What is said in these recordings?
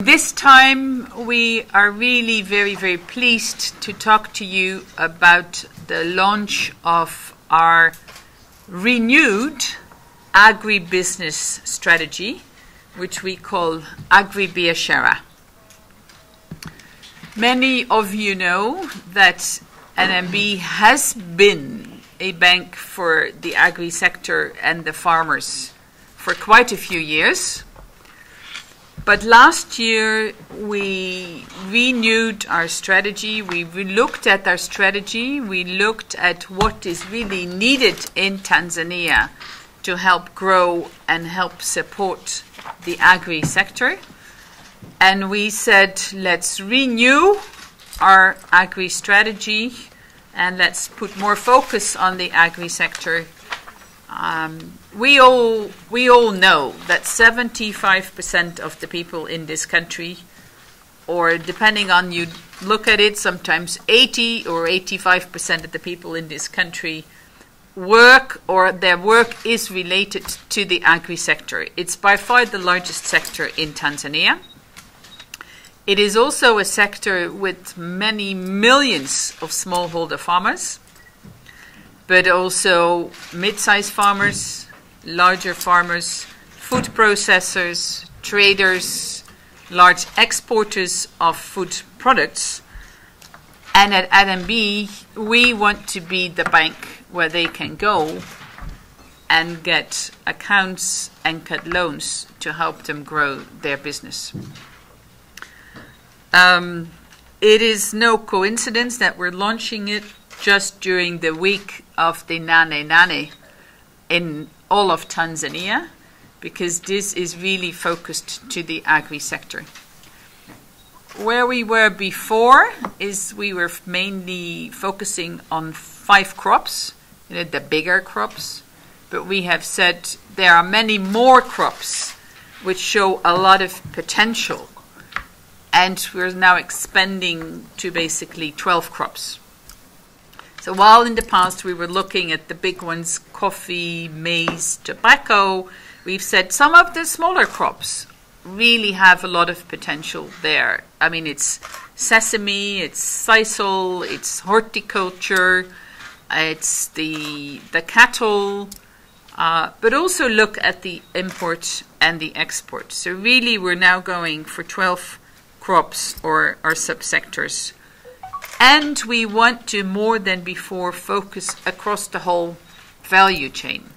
This time we are really very, very pleased to talk to you about the launch of our renewed agribusiness strategy, which we call AgriBiashara. Many of you know that NMB has been a bank for the agri sector and the farmers for quite a few years. But last year we renewed our strategy, we looked at our strategy, we looked at what is really needed in Tanzania to help grow and help support the agri sector. And we said, let's renew our agri strategy and let's put more focus on the agri sector. We all know that 75% of the people in this country, or depending on you look at it, sometimes 80 or 85% of the people in this country work or their work is related to the agri sector. It's by far the largest sector in Tanzania. It is also a sector with many millions of smallholder farmers, but also mid-sized farmers, larger farmers, food processors, traders, large exporters of food products. And at NMB, we want to be the bank where they can go and get accounts and get loans to help them grow their business. It is no coincidence that we're launching it just during the week of the Nane in all of Tanzania, because this is really focused to the agri sector. Where we were before is we were mainly focusing on 5 crops, the bigger crops, but we have said there are many more crops which show a lot of potential, and we're now expanding to basically 12 crops. So while in the past we were looking at the big ones, coffee, maize, tobacco, we've said some of the smaller crops really have a lot of potential there. I mean, it's sesame, it's sisal, it's horticulture, it's the cattle, but also look at the import and the export. So really we're now going for 12 crops or subsectors. And we want to, more than before, focus across the whole value chain.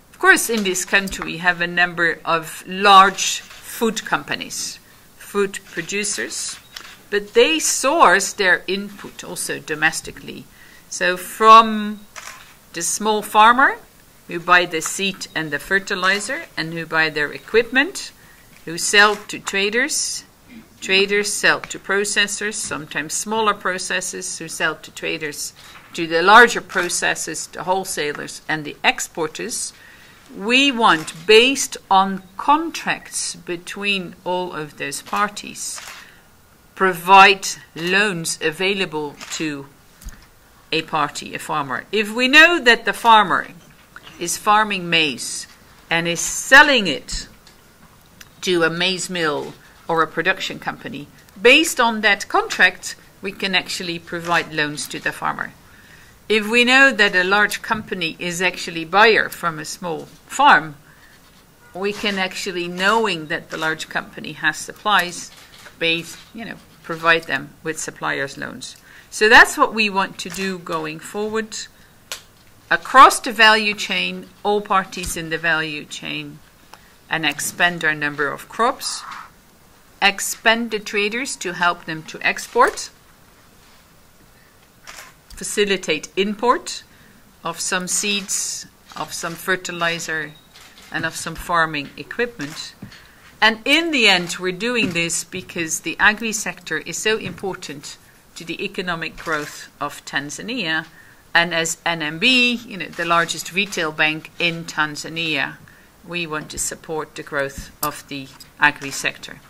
Of course, in this country, we have a number of large food companies, food producers, but they source their input also domestically. So from the small farmer who buy the seed and the fertilizer and who buy their equipment, who sell to traders, traders sell to processors, sometimes smaller processors who sell to traders, to the larger processors, the wholesalers and the exporters. We want, based on contracts between all of those parties, provide loans available to a party, a farmer. If we know that the farmer is farming maize and is selling it to a maize mill or a production company, based on that contract, we can actually provide loans to the farmer. If we know that a large company is actually buyer from a small farm, we can actually, knowing that the large company has supplies, provide them with suppliers' loans. So that's what we want to do going forward. Across the value chain, all parties in the value chain, and expand our number of crops, expand the traders to help them to export, facilitate import of some seeds, of some fertilizer, and of some farming equipment. And in the end, we're doing this because the agri sector is so important to the economic growth of Tanzania. And as NMB, the largest retail bank in Tanzania, we want to support the growth of the agri sector.